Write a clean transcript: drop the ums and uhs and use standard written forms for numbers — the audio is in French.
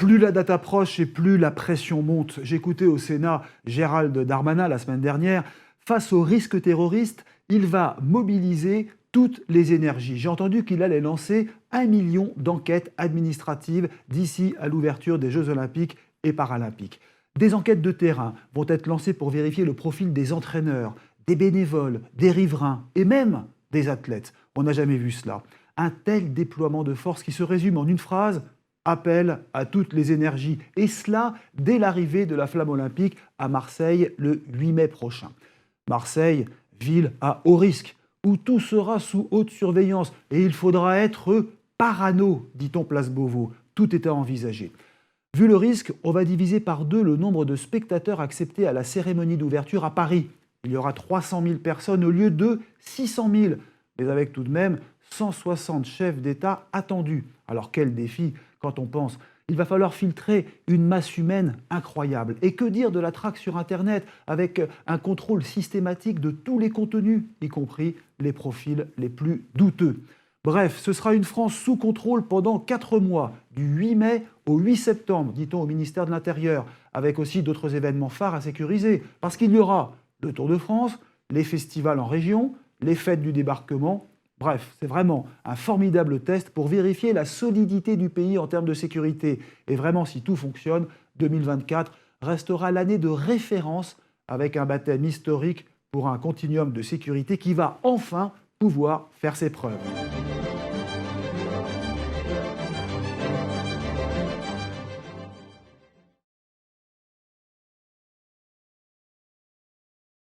Plus la date approche et plus la pression monte. J'écoutais au Sénat Gérald Darmanin la semaine dernière. Face au risque terroriste, il va mobiliser toutes les énergies. J'ai entendu qu'il allait lancer 1 million d'enquêtes administratives d'ici à l'ouverture des Jeux Olympiques et Paralympiques. Des enquêtes de terrain vont être lancées pour vérifier le profil des entraîneurs, des bénévoles, des riverains et même des athlètes. On n'a jamais vu cela. Un tel déploiement de force qui se résume en une phrase: appel à toutes les énergies. Et cela dès l'arrivée de la flamme olympique à Marseille le 8 mai prochain. Marseille, ville à haut risque, où tout sera sous haute surveillance. Et il faudra être parano, dit-on place Beauvau. Tout est à envisager. Vu le risque, on va diviser par 2 le nombre de spectateurs acceptés à la cérémonie d'ouverture à Paris. Il y aura 300 000 personnes au lieu de 600 000, mais avec tout de même 160 chefs d'État attendus. Alors quel défi quand on pense. Il va falloir filtrer une masse humaine incroyable. Et que dire de la traque sur Internet, avec un contrôle systématique de tous les contenus, y compris les profils les plus douteux. Bref, ce sera une France sous contrôle pendant 4 mois, du 8 mai au 8 septembre, dit-on au ministère de l'Intérieur, avec aussi d'autres événements phares à sécuriser. Parce qu'il y aura le Tour de France, les festivals en région, les fêtes du débarquement. Bref, c'est vraiment un formidable test pour vérifier la solidité du pays en termes de sécurité. Et vraiment, si tout fonctionne, 2024 restera l'année de référence avec un baptême historique pour un continuum de sécurité qui va enfin pouvoir faire ses preuves.